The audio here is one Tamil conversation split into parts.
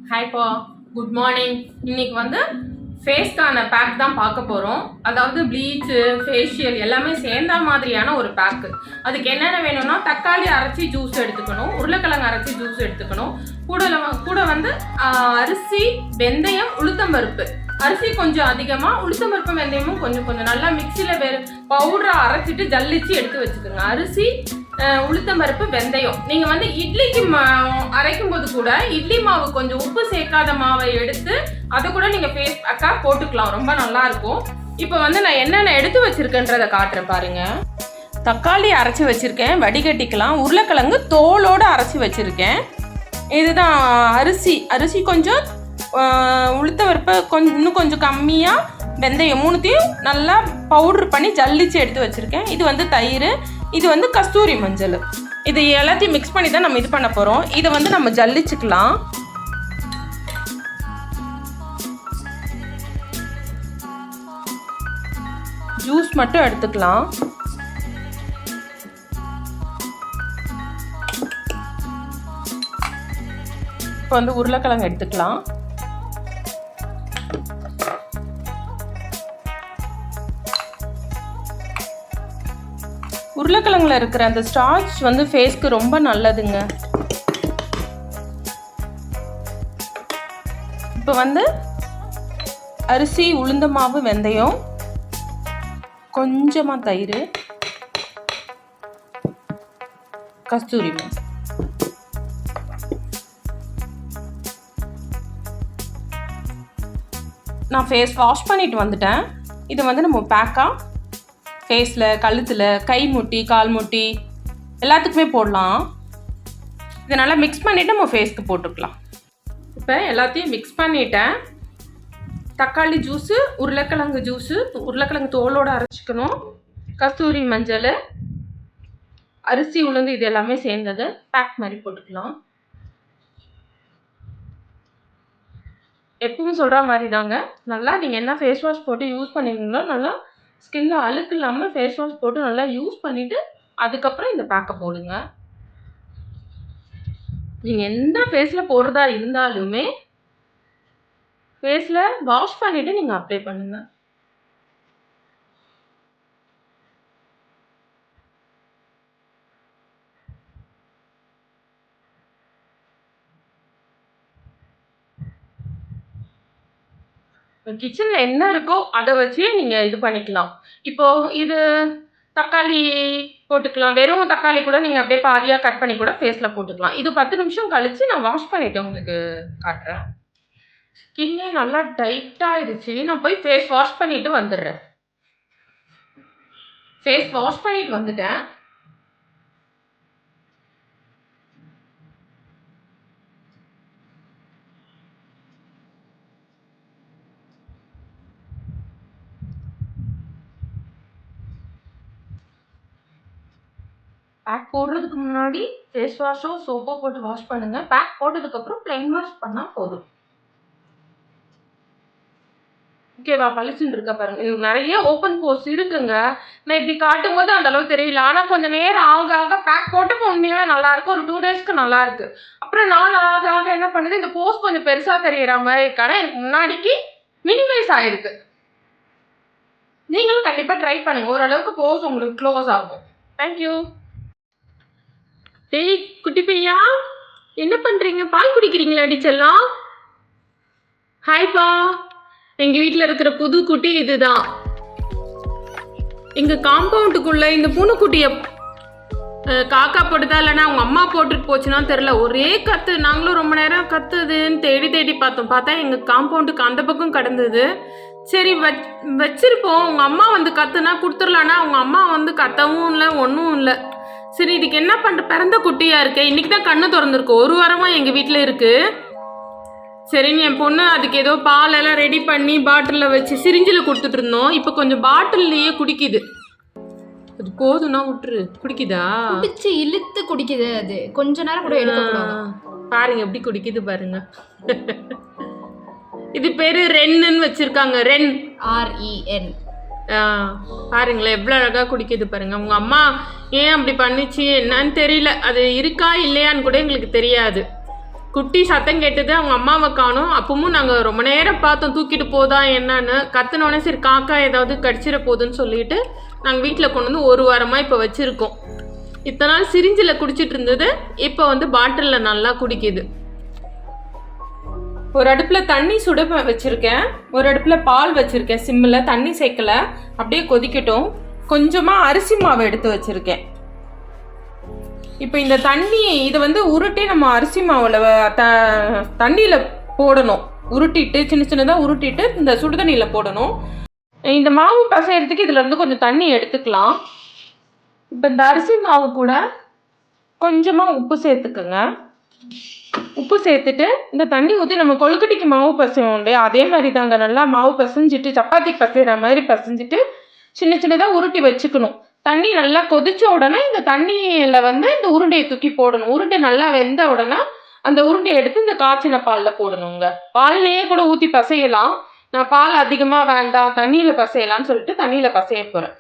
ஹாய்ப்பா, குட் மார்னிங். இன்னைக்கு வந்து ஃபேஸ்க்கான பேக் தான் பார்க்க போகிறோம். அதாவது ப்ளீச்சு, ஃபேஷியல் எல்லாமே சேர்ந்த மாதிரியான ஒரு பேக்கு. அதுக்கு என்னென்ன வேணும்னா, தக்காளி அரைச்சி ஜூஸ் எடுத்துக்கணும், உருளைக்கிழங்கு அரைச்சி ஜூஸ் எடுத்துக்கணும், கூட வந்து அரிசி, வெந்தயம், உளுத்தம்பருப்பு. அரிசி கொஞ்சம் அதிகமாக, உளுத்தம்பருப்பு வெந்தயமும் கொஞ்சம் நல்லா மிக்சியில் வேறு பவுடரை அரைச்சிட்டு ஜல்லிச்சு எடுத்து வச்சுக்கோங்க. அரிசி, உளுத்தம்பருப்பு, வெந்தயம். நீங்கள் வந்து இட்லிக்கு அரைக்கும் போது கூட இட்லி மாவு கொஞ்சம் உப்பு சேர்க்காத மாவை எடுத்து அதை கூட நீங்கள் ஃபேஸ் பேக்காக போட்டுக்கலாம், ரொம்ப நல்லா இருக்கும். இப்போ வந்து நான் என்னென்ன எடுத்து வச்சிருக்கேன்றதை காட்டுறேன் பாருங்க. தக்காளி அரைச்சி வச்சிருக்கேன், வடிகட்டிக்கலாம். உருளைக்கிழங்கு தோலோடு அரைச்சி வச்சிருக்கேன். இதுதான் அரிசி கொஞ்சம், உளுத்தம்பருப்பு இன்னும் கொஞ்சம் கம்மியாக, வெந்தயம், மூணுத்தையும் நல்லா பவுடர் பண்ணி ஜல்லிச்சு எடுத்து வச்சுருக்கேன். இது வந்து தயிர், இது வந்து கஸ்தூரி மஞ்சள். இது எல்லாத்தையும் மிக்ஸ் பண்ணி தான் நம்ம இது பண்ண போகிறோம். இதை வந்து நம்ம ஜல்லிச்சுக்கலாம். ஜூஸ் மட்டும் எடுத்துக்கலாம். இப்போ வந்து உருளைக்கிழங்கு எடுத்துக்கலாம். உருளைக்கிழங்குல இருக்கிற அந்த ஸ்டார்ச் வந்து ஃபேஸ்க்கு ரொம்ப நல்லதுங்க. இப்போ வந்து அரிசி, உளுந்த மாவு, வெந்தயம், கொஞ்சமாக தயிர், கஸ்தூரி மஞ்சள். நான் ஃபேஸ் வாஷ் பண்ணிட்டு வந்துட்டேன். இதை வந்து நம்ம பேக்காக ஃபேஸில், கழுத்தில், கை முட்டி, கால் முட்டி எல்லாத்துக்குமே போடலாம். இதை நல்லா மிக்ஸ் பண்ணிவிட்டு நம்ம ஃபேஸ்க்கு போட்டுக்கலாம். இப்போ எல்லாத்தையும் மிக்ஸ் பண்ணிட்டேன். தக்காளி ஜூஸு, உருளைக்கிழங்கு ஜூஸு, உருளைக்கிழங்கு தோலோடு அரைச்சிக்கணும், கஸ்தூரி மஞ்சள், அரிசி, உளுந்து, இது எல்லாமே சேர்ந்தது பேக் மாதிரி போட்டுக்கலாம். எப்பவும் சொல்கிற மாதிரி தாங்க, நல்லா நீங்கள் என்ன ஃபேஸ் வாஷ் போட்டு யூஸ் பண்ணிருந்தீங்களோ நல்லா ஸ்கின்ல அழுக்கு இல்லாமல் ஃபேஸ் வாஷ் போட்டு நல்லா யூஸ் பண்ணிவிட்டு அதுக்கப்புறம் இந்த பேக்கை போடுங்க. நீங்கள் எந்த ஃபேஸில் போடுறதா இருந்தாலுமே ஃபேஸில் வாஷ் பண்ணிவிட்டு நீங்கள் அப்ளை பண்ணுங்கள். கிச்சனில் என்ன இருக்கோ அதை வச்சு நீங்கள் இது பண்ணிக்கலாம். இப்போது இது தக்காளி போட்டுக்கலாம். வெறும் தக்காளி கூட நீங்கள் அப்படியே பாதியாக கட் பண்ணி கூட ஃபேஸில் போட்டுக்கலாம். இது 10 நிமிஷம் கழித்து நான் வாஷ் பண்ணிவிட்டு உங்களுக்கு காட்டுறேன். ஸ்கின்னே நல்லா டைட்டாகிடுச்சு. நான் போய் ஃபேஸ் வாஷ் பண்ணிவிட்டு வந்துடுறேன். ஃபேஸ் வாஷ் பண்ணிட்டு வந்துட்டேன். பேக் போடுறதுக்கு முன்னாடி ஃபேஸ் வாஷோ சோப்போ போட்டு வாஷ் பண்ணுங்க. பேக் போட்டதுக்கப்புறம் பிளைன் வாஷ் பண்ணால் போதும். ஓகேவா? பளிச்சுன்னு இருக்கா பாருங்க. இது நிறைய ஓப்பன் போர்ஸ் இருக்குங்க. நான் இப்படி காட்டும் போது அந்த அளவுக்கு தெரியல. ஆனால் கொஞ்சம் நேரம் ஆக பேக் போட்டு உண்மையாவே நல்லா இருக்கு. ஒரு 2 டேஸ்க்கு நல்லா இருக்கு. அப்புறம் நாள் ஆக என்ன பண்ணுது, இந்த போர்ஸ் கொஞ்சம் பெருசா தெரியற மாதிரி இருக்கான எனக்கு முன்னாடிக்கு மினிமைஸ் ஆயிருக்கு. நீங்களும் கண்டிப்பா ட்ரை பண்ணுங்க. ஓரளவுக்கு போர்ஸ் உங்களுக்கு க்ளோஸ் ஆகும். தேங்க்யூ. டேய் குட்டி பையா, என்ன பண்றீங்க? பால் குடிக்கிறீங்களா டீச்சர்லாம்? ஹாய்ப்பா. எங்க வீட்டில் இருக்கிற புது குட்டி இதுதான். எங்க காம்பவுண்டுக்குள்ள இந்த பூனைக்குட்டிய காக்கா போட்டுதா இல்லைன்னா அவங்க அம்மா போட்டுட்டு போச்சுன்னா தெரில, ஒரே கத்து. நாங்களும் ரொம்ப நேரம் கத்துதுன்னு தேடி பார்த்தோம். பார்த்தா எங்க காம்பவுண்டுக்கு அந்த பக்கம் கடந்தது. சரி வச்சிருப்போம். உங்க அம்மா வந்து கத்துனா கொடுத்துடலான்னா அவங்க அம்மா வந்து கத்தவும் இல்லை, ஒன்றும் இல்லை. சரி இதுக்கு என்ன பண்ணுற, பிறந்த குட்டியாக இருக்கு. இன்றைக்கி தான் கண்ணு திறந்துருக்கு. 1 வாரமாக எங்கள் வீட்டில் இருக்குது. சரின்னு என் பொண்ணு அதுக்கு ஏதோ பாலெல்லாம் ரெடி பண்ணி பாட்டிலில் வச்சு சிரிஞ்சில் கொடுத்துட்டு இருந்தோம். இப்போ கொஞ்சம் பாட்டில்லையே குடிக்குது. அது போதும்னா விட்டுரு. குடிக்குதா? குடிச்சு இழுத்து குடிக்குது. அது கொஞ்ச நேரம் கூட எடுக்கக்கூடாது. பாருங்க எப்படி குடிக்குது பாருங்க. இது பேரு ரென்னு வச்சிருக்காங்க. REN. பாருங்களேன் எவ்வளோ அழகாக குடிக்குது பாருங்க. உங்க அம்மா ஏன் அப்படி பண்ணிச்சு என்னன்னு தெரியல. அது இருக்கா இல்லையான்னு கூட எங்களுக்கு தெரியாது. குட்டி சத்தம் கேட்டது, அவங்க அம்மாவை காணோம். அப்பவும் நாங்கள் ரொம்ப நேரம் பார்த்தோம் தூக்கிட்டு போதா என்னன்னு. கத்துனோடனே சரி காக்கா ஏதாவது கடிச்சிட போகுதுன்னு சொல்லிட்டு நாங்கள் வீட்டில் கொண்டு வந்து 1 வாரமாக இப்போ வச்சுருக்கோம். இத்தனை நாள் சிரிஞ்சில் குடிச்சிட்டு இருந்தது, இப்போ வந்து பாட்டிலில் நல்லா குடிக்குது. ஒரு அடுப்பில் தண்ணி சுட வச்சுருக்கேன், ஒரு அடுப்பில் பால் வச்சுருக்கேன். சிம்மில் தண்ணி சேர்க்கல, அப்படியே கொதிக்கட்டும். கொஞ்சமாக அரிசி மாவு எடுத்து வச்சுருக்கேன். இப்போ இந்த தண்ணி இதை வந்து உருட்டி நம்ம அரிசி மாவில் தண்ணியில் போடணும். உருட்டிட்டு சின்ன சின்னதாக உருட்டிட்டு இந்த சுடுதண்ணியில் போடணும். இந்த மாவு பசையறதுக்கு இதில் இருந்து கொஞ்சம் தண்ணி எடுத்துக்கலாம். இப்போ இந்த அரிசி மாவு கூட கொஞ்சமாக உப்பு சேர்த்துக்குங்க. உப்பு சேர்த்துட்டு இந்த தண்ணி ஊற்றி நம்ம கொழுக்கட்டைக்கு மாவு பசைவோம் இல்லையா, அதே மாதிரி தாங்க. நல்லா மாவு பசைஞ்சிட்டு சப்பாத்தி பசைகிற மாதிரி பசைஞ்சிட்டு சின்ன சின்னதாக உருட்டி வச்சுக்கணும். தண்ணி நல்லா கொதிச்ச உடனே இந்த தண்ணியில் வந்து இந்த உருண்டையை தூக்கி போடணும். உருண்டை நல்லா வெந்த உடனே அந்த உருண்டையை எடுத்து இந்த காய்ச்சின பாலில் போடணுங்க. பால்லையே கூட ஊற்றி பசையலாம். நான் பால் அதிகமாக வேண்டாம், தண்ணியில் பசையலான்னு சொல்லிட்டு தண்ணியில் பசைய போகிறேன்.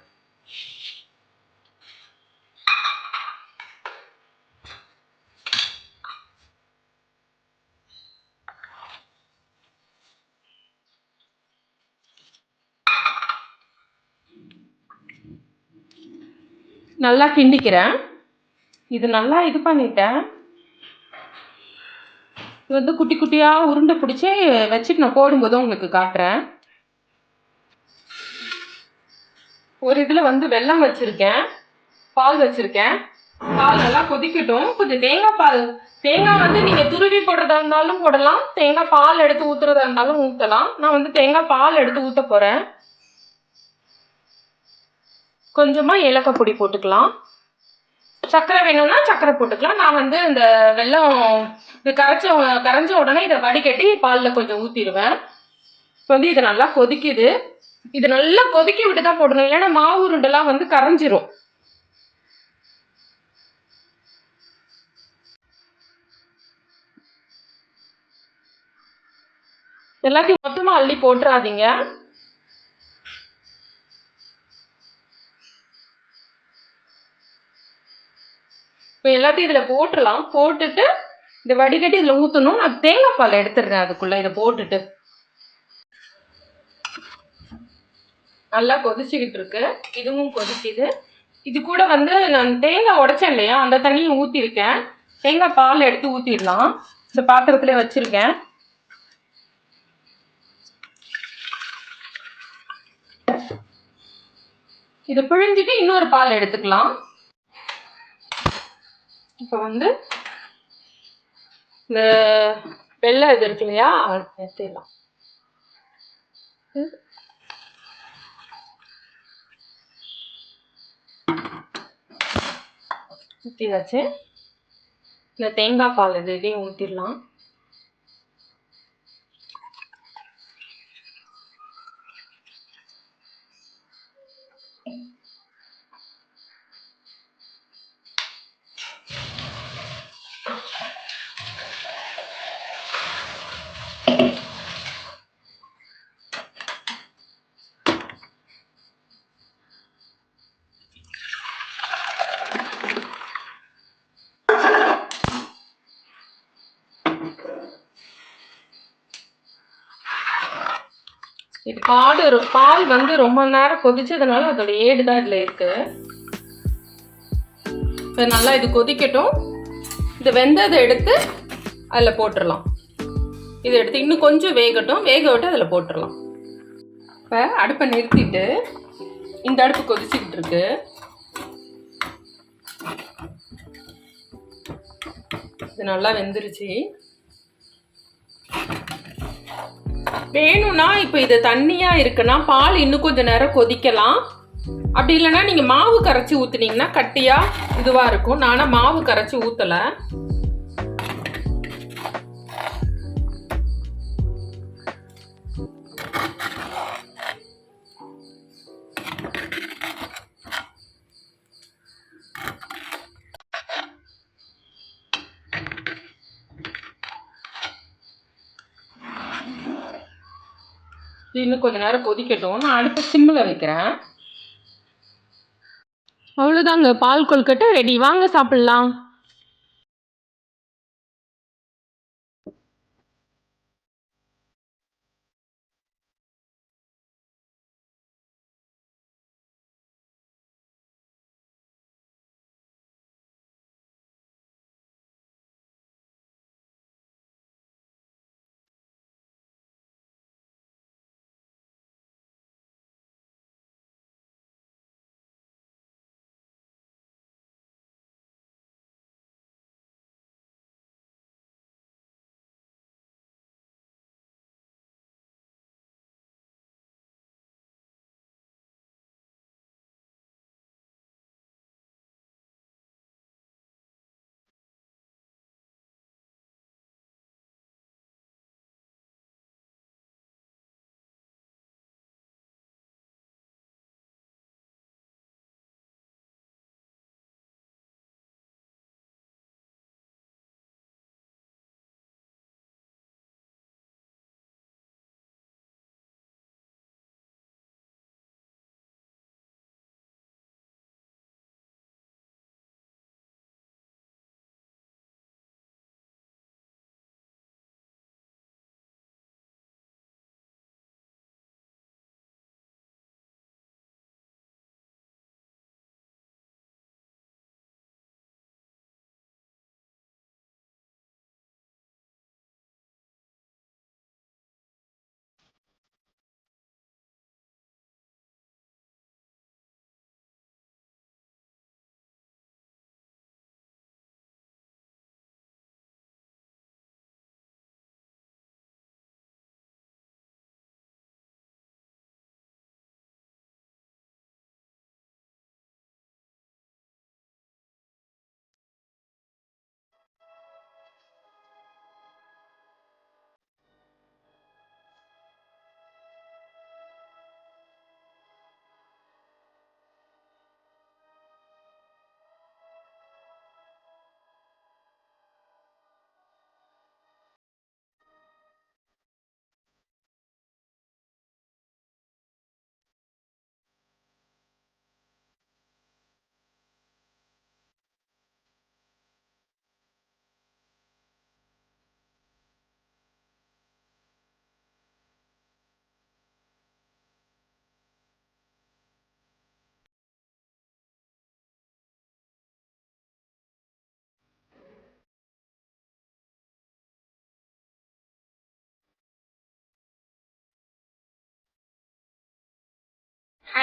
நல்லா கிண்டிக்கிறேன். இது நல்லா இது பண்ணிட்டேன். இது வந்து குட்டி குட்டியாக உருண்டை பிடிச்சி வச்சுட்டு நான் போடும்போது உங்களுக்கு காட்டுறேன். ஒரு இதில் வந்து வெல்லம் வச்சுருக்கேன், பால் வச்சுருக்கேன். பால் நல்லா கொதிக்கட்டும். கொஞ்சம் தேங்காய் பால், தேங்காய் வந்து நீங்கள் துருவி போடுறதா இருந்தாலும் போடலாம், தேங்காய் பால் எடுத்து ஊற்றுறதா இருந்தாலும் ஊற்றலாம். நான் வந்து தேங்காய் பால் எடுத்து ஊற்ற போகிறேன். கொஞ்சமாக ஏலக்காய் பொடி போட்டுக்கலாம். சர்க்கரை வேணும்னா சர்க்கரை போட்டுக்கலாம். நான் வந்து இந்த வெல்லம் இது கரைஞ்ச உடனே இதை வடிகட்டி பாலில் கொஞ்சம் ஊற்றிடுவேன். இப்போ வந்து இது நல்லா கொதிக்குது. இது நல்லா கொதிக்க விட்டு தான் போடணும், இல்லைன்னா மாவு உருண்டெல்லாம் வந்து கரைஞ்சிரும். எல்லாத்தையும் மொத்தமாக அள்ளி போட்டுறாதீங்க. இப்போ எல்லாத்தையும் இதில் போட்டுடலாம். போட்டுட்டு இந்த வடிகட்டி இதில் ஊற்றணும். நான் தேங்காய் பால் எடுத்துடுறேன் அதுக்குள்ளே. இதை போட்டுட்டு நல்லா கொதிச்சுக்கிட்டு இருக்கு, இதுவும் கொதிக்குது. இது கூட வந்து நான் தேங்காய் உடைச்சேன் இல்லையா, அந்த தண்ணியை ஊற்றிருக்கேன். தேங்காய் பால் எடுத்து ஊற்றிடலாம். இந்த பாத்திரத்துல வச்சுருக்கேன். இதை பிழிஞ்சிட்டு இன்னொரு பால் எடுத்துக்கலாம். இப்போ வந்து இந்த வெள்ளை இது இருக்கு இல்லையா, எடுத்துடலாம். ஊற்றியாச்சு. இந்த தேங்காய் பால் இதையும் ஊற்றிடலாம். இது பால் வந்து ரொம்ப நேரம் கொதிச்சதுனால அதோட ஏடு தான் இதில் இருக்கு. இப்போ நல்லா இது கொதிக்கட்டும். இது வெந்ததை எடுத்து அதில் போட்டுடலாம். இதை எடுத்து இன்னும் கொஞ்சம் வேகட்டும், வேக விட்டு அதில் போட்டுடலாம். இப்போ அடுப்பை நிறுத்திட்டு இந்த அடுப்பு கொதிச்சுக்கிட்டு இருக்கு. இது நல்லா வெந்துருச்சு. வேணும்னா இப்போ இது தண்ணியா இருக்குன்னா பால் இன்னும் கொஞ்சம் நேரம் கொதிக்கலாம். அப்படி இல்லைன்னா நீங்க மாவு கரைச்சி ஊத்துனீங்கன்னா கட்டியா இதுவா இருக்கும். நானா மாவு கரைச்சி ஊத்தல. இன்னும் கொஞ்ச நேரம் கொதிக்கட்டும். நான் அடுப்பு சிம்மில் வைக்கிறேன். அவ்வளோதாங்க, பால் கொழுக்கட்டை ரெடி. வாங்க சாப்பிடலாம்.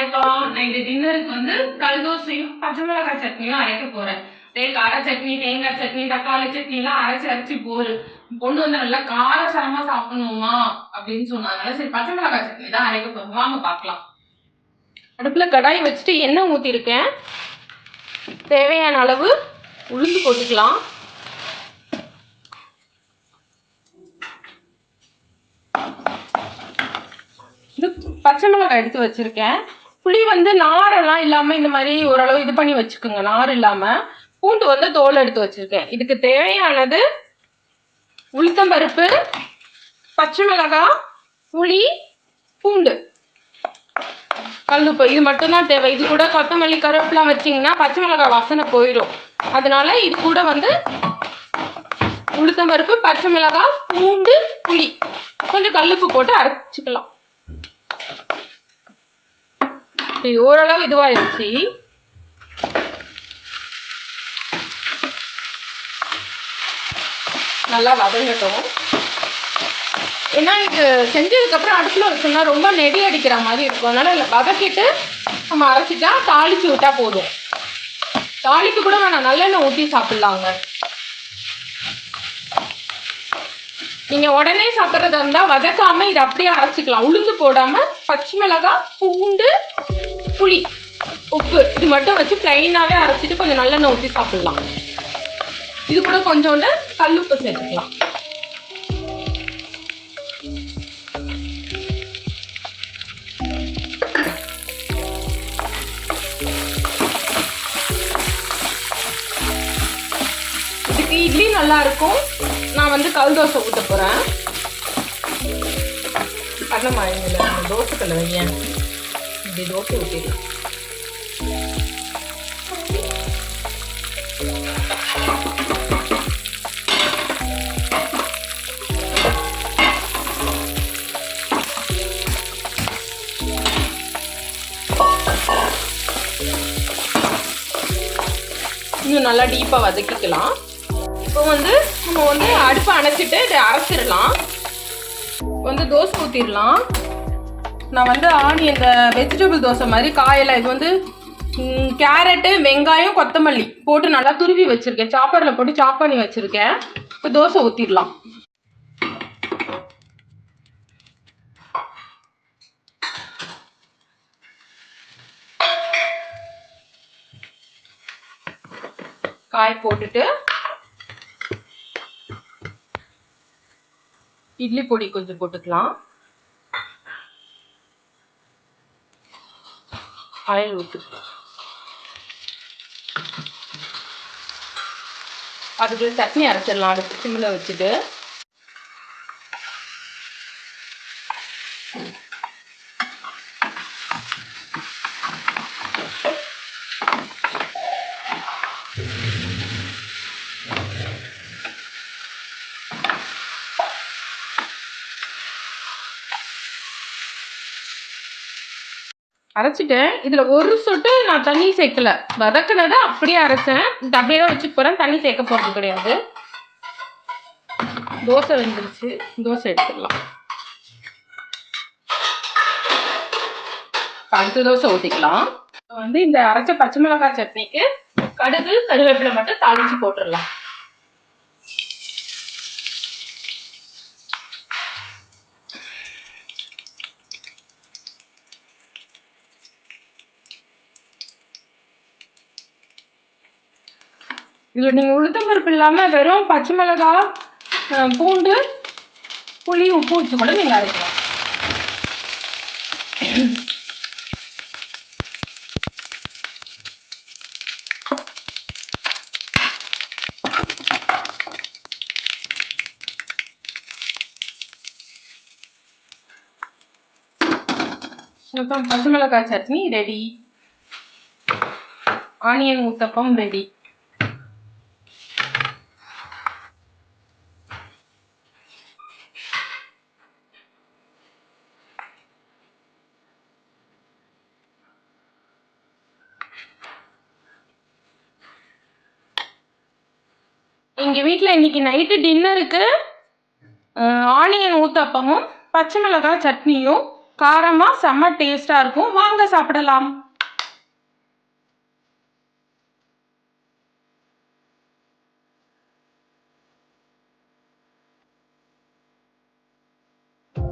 இப்போ நைட்டு டின்னருக்கு வந்து கல்தோசையும் பச்சை மிளகாய் சட்னியும் அரைக்க போறேன். கார சட்னி, தேங்காய் சட்னி, தக்காளி சட்னி எல்லாம் அரைச்சு போரு பொண்ணு வந்து நல்லா காரசாரமா சாப்பிடணுமா அப்படின்னு சொன்னாங்க. சரி, பச்சை மிளகாய் சட்னி தான் அரைக்க போறோம். வாங்க பார்க்கலாம். அடுப்புல கடாய் வச்சுட்டு எண்ணெய் ஊத்திருக்கேன். தேவையான அளவு உளுந்து போட்டுக்கலாம். இது பச்சை மிளகாய் எடுத்து வச்சிருக்கேன். புளி வந்து நாரெல்லாம் இல்லாம இந்த மாதிரி ஓரளவு இது பண்ணி வச்சுக்கோங்க, நார் இல்லாம. பூண்டு வந்து தோல் எடுத்து வச்சிருக்கேன். இதுக்கு தேவையானது உளுத்தம்பருப்பு, பச்சை மிளகாய், புளி, பூண்டு, கல்லுப்பு, இது மட்டும்தான் தேவை. இது கூட கொத்தமல்லி, கருவேப்பிலாம் வச்சிங்கன்னா பச்சை மிளகாய் வாசனை போயிடும். அதனால இது கூட வந்து உளுத்தம்பருப்பு, பச்சை மிளகாய், பூண்டு, புளி, கொஞ்சம் கல்லுப்பு போட்டு அரைச்சிக்கலாம். இது ஓரளவு இதுவாயிருச்சு. நல்லா வதங்கட்டும். ஏன்னா இது செஞ்சதுக்கு அப்புறம் அடுப்புல வச்சோம்னா ரொம்ப நெடி அடிக்கிற மாதிரி இருக்கும். அதனால வதக்கிட்டு நம்ம அரைச்சிட்டா தாளிச்சு விட்டா போதும். தாளிக்கு கூட வேணாம், நல்லெண்ணெய் ஊற்றி சாப்பிடலாங்க. நீங்க உடனே சாப்பிட்றதா இருந்தா வதக்காம இதை அப்படியே அரைச்சிக்கலாம். உளுந்து போடாம பச்சை மிளகாய், பூண்டு, புளி, உப்பு இது மட்டும் வச்சு பிளைனாவே அரைச்சிட்டு கொஞ்சம் நல்லெண்ணெய் ஊற்றி சாப்பிடலாம். இது கூட கொஞ்சோண்டு கல்லுப்பு சேர்த்துக்கலாம். இதுக்கு இட்லி நல்லா இருக்கும். நான் வந்து கல் தோசை ஊற்ற போறேன். பண்ணமா இல்லை, தோசை கல்ல வையன் இப்படி தோசை ஊற்றிடலாம். கொஞ்சம் நல்லா டீப்பாக வதக்கிக்கலாம். இப்போ வந்து நம்ம வந்து அடுப்பை அணைச்சிட்டு இதை அரைச்சிடலாம். வந்து தோசை ஊற்றிடலாம். நான் வந்து இந்த வெஜிடபிள் தோசை மாதிரி காயெல்லாம் இது வந்து கேரட்டு, வெங்காயம், கொத்தமல்லி போட்டு நல்லா துருவி வச்சுருக்கேன். சாப்பரில் போட்டு சாப் பண்ணி வச்சுருக்கேன். இப்போ தோசை ஊற்றிடலாம். காய் போட்டுட்டு இட்லி பொடி கொஞ்சம் போட்டுக்கலாம். ஆயில் ஊற்றிக்கலாம். அதுக்கு சட்னி அரைச்சிடலாம். அடுத்து சிம்மில் வச்சுட்டு அரைச்சிட்டேன். இதில் ஒரு சொட்டு நான் தண்ணி சேர்க்கல. வதக்குனதை அப்படியே அரைச்சேன். அப்படியே தான் வச்சுக்க போகிறேன். தண்ணி சேர்க்க போகிறது கிடையாது. தோசை வெந்துருச்சு. தோசை எடுத்துடலாம். அடுத்த தோசை ஊற்றிக்கலாம். வந்து இந்த அரைச்ச பச்சை மிளகாய் சட்னிக்கு கடுகு, கருவேப்பிலை மட்டும் தாளிச்சு போட்டுடலாம். இதில் நீங்கள் உளுத்தம் பருப்பு இல்லாமல் வெறும் பச்சை மிளகாய், பூண்டு, புளி, உப்பு வச்சு கூட நீங்கள் அரைக்கலாம். அப்புறம் பச்சை மிளகாய் chutney ready. Onion uttapam ready. எங்கள் வீட்டில் இன்னைக்கு நைட்டு டின்னருக்கு ஆனியன் ஊத்தப்பமும் பச்சை மிளகாய் சட்னியும் காரமாக செம்ம டேஸ்ட்டாக இருக்கும். வாங்க சாப்பிடலாம்.